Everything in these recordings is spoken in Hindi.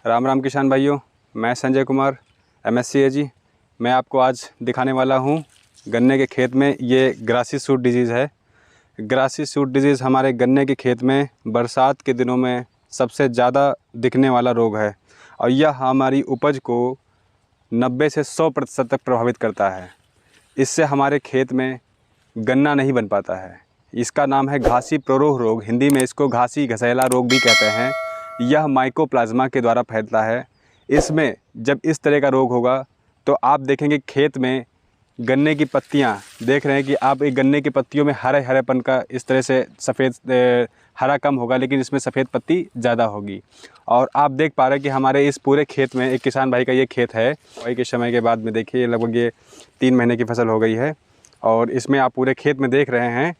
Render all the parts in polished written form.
राम राम किसान भाइयों, मैं संजय कुमार MSc AG। मैं आपको आज दिखाने वाला हूँ गन्ने के खेत में ये ग्रासी सूट डिजीज़ है। ग्रासी सूट डिजीज़ हमारे गन्ने के खेत में बरसात के दिनों में सबसे ज़्यादा दिखने वाला रोग है और यह हमारी उपज को 90 से 100% तक प्रभावित करता है। इससे हमारे खेत में गन्ना नहीं बन पाता है। इसका नाम है घासी प्रोरोह रोग, हिंदी में इसको घासी घसैला रोग भी कहते हैं। यह माइकोप्लाज्मा के द्वारा फैलता है। इसमें जब इस तरह का रोग होगा तो आप देखेंगे खेत में गन्ने की पत्तियां देख रहे हैं कि आप एक गन्ने की पत्तियों में हरे हरेपन का इस तरह से सफ़ेद हरा कम होगा, लेकिन इसमें सफ़ेद पत्ती ज़्यादा होगी। और आप देख पा रहे हैं कि हमारे इस पूरे खेत में एक किसान भाई का ये खेत है। बुआई के समय के बाद में देखिए लगभग ये 3 महीने की फसल हो गई है और इसमें आप पूरे खेत में देख रहे हैं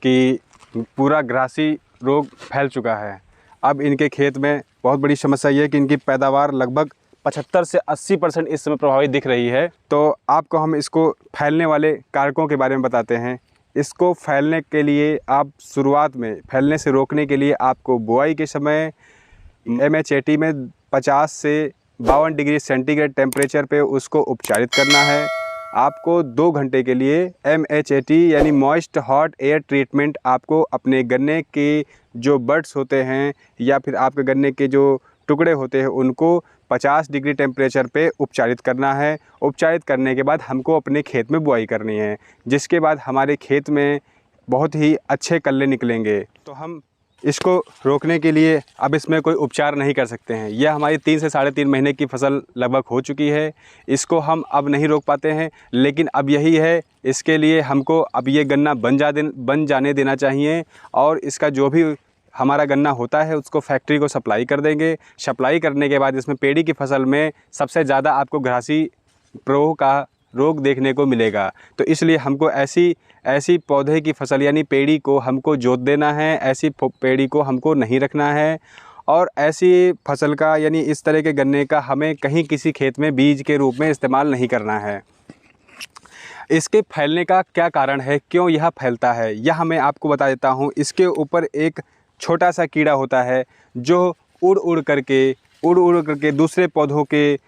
कि पूरा ग्रासी रोग फैल चुका है। अब इनके खेत में बहुत बड़ी समस्या ये है कि इनकी पैदावार लगभग 75 से 80% इस समय प्रभावित दिख रही है। तो आपको हम इसको फैलने वाले कारकों के बारे में बताते हैं। इसको फैलने के लिए आप शुरुआत में फैलने से रोकने के लिए आपको बुआई के समय MHAT में 50 से 52 डिग्री सेंटीग्रेड टेम्परेचर पे उसको उपचारित करना है। आपको 2 घंटे के लिए MHAT यानी मॉइस्ट हॉट एयर ट्रीटमेंट आपको अपने गन्ने के जो बड्स होते हैं या फिर आपके गन्ने के जो टुकड़े होते हैं उनको 50 डिग्री टेम्परेचर पे उपचारित करना है। उपचारित करने के बाद हमको अपने खेत में बुआई करनी है, जिसके बाद हमारे खेत में बहुत ही अच्छे कल्ले निकलेंगे। तो हम इसको रोकने के लिए अब इसमें कोई उपचार नहीं कर सकते हैं। यह हमारी 3 से 3.5 महीने की फसल लगभग हो चुकी है। इसको हम अब नहीं रोक पाते हैं, लेकिन अब यही है, इसके लिए हमको अब ये गन्ना बन जाने देना चाहिए और इसका जो भी हमारा गन्ना होता है उसको फैक्ट्री को सप्लाई कर देंगे। सप्लाई करने के बाद इसमें पेड़ी की फसल में सबसे ज़्यादा आपको घासी प्रोह का रोग देखने को मिलेगा। तो इसलिए हमको ऐसी पौधे की फसल यानी पेड़ी को हमको जोत देना है। ऐसी पेड़ी को हमको नहीं रखना है और ऐसी फसल का यानी इस तरह के गन्ने का हमें कहीं किसी खेत में बीज के रूप में इस्तेमाल नहीं करना है। इसके फैलने का क्या कारण है, क्यों यह फैलता है, यह मैं आपको बता देता हूँ। इसके ऊपर एक छोटा सा कीड़ा होता है जो उड़ उड़ करके दूसरे पौधों के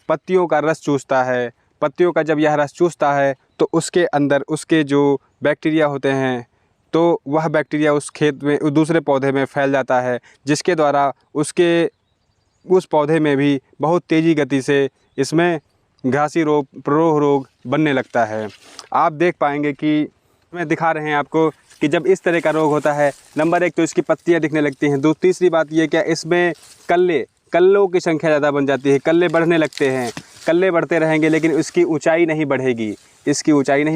पत्तियों का रस चूसता है। पत्तियों का जब यह रस चूसता है तो उसके अंदर उसके जो बैक्टीरिया होते हैं तो वह बैक्टीरिया उस खेत में दूसरे पौधे में फैल जाता है, जिसके द्वारा उस पौधे में भी बहुत तेज़ी गति से इसमें घासी रोग प्रोह रोग बनने लगता है। आप देख पाएंगे कि मैं दिखा रहे हैं आपको कि जब इस तरह का रोग होता है, नंबर 1 तो इसकी पत्तियां दिखने लगती हैं। तीसरी बात ये क्या, इसमें कल्लों की संख्या ज़्यादा बन जाती है। कल्ले बढ़ने लगते हैं। कल्ले बढ़ते रहेंगे लेकिन इसकी ऊंचाई नहीं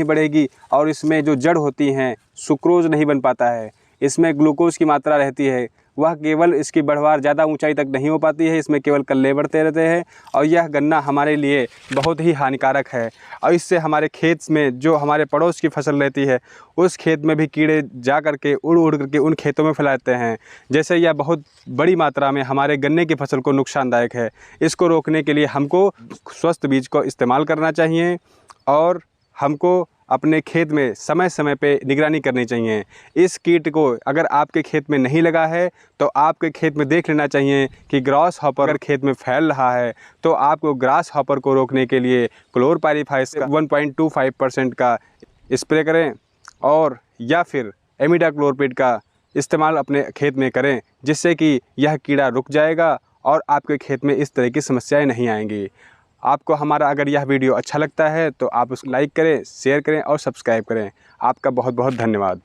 बढ़ेगी और इसमें जो जड़ होती हैं सुक्रोज नहीं बन पाता है। इसमें ग्लूकोज की मात्रा रहती है, वह केवल इसकी बढ़वार ज़्यादा ऊंचाई तक नहीं हो पाती है। इसमें केवल कल्ले बढ़ते रहते हैं और यह गन्ना हमारे लिए बहुत ही हानिकारक है। और इससे हमारे खेत में जो हमारे पड़ोस की फसल रहती है उस खेत में भी कीड़े जा करके उड़ करके उन खेतों में फैलाते हैं। जैसे यह बहुत बड़ी मात्रा में हमारे गन्ने की फसल को नुकसानदायक है। इसको रोकने के लिए हमको स्वस्थ बीज को इस्तेमाल करना चाहिए और हमको अपने खेत में समय समय पे निगरानी करनी चाहिए। इस कीट को अगर आपके खेत में नहीं लगा है तो आपके खेत में देख लेना चाहिए कि ग्रास हॉपर अगर खेत में फैल रहा है तो आपको ग्रास हॉपर को रोकने के लिए क्लोरपाइरीफास 1.25% का स्प्रे करें और या फिर इमिडाक्लोरपिड का इस्तेमाल अपने खेत में करें, जिससे कि यह कीड़ा रुक जाएगा और आपके खेत में इस तरह की समस्याएँ नहीं आएंगी। आपको हमारा अगर यह वीडियो अच्छा लगता है तो आप उसको लाइक करें, शेयर करें और सब्सक्राइब करें। आपका बहुत बहुत धन्यवाद।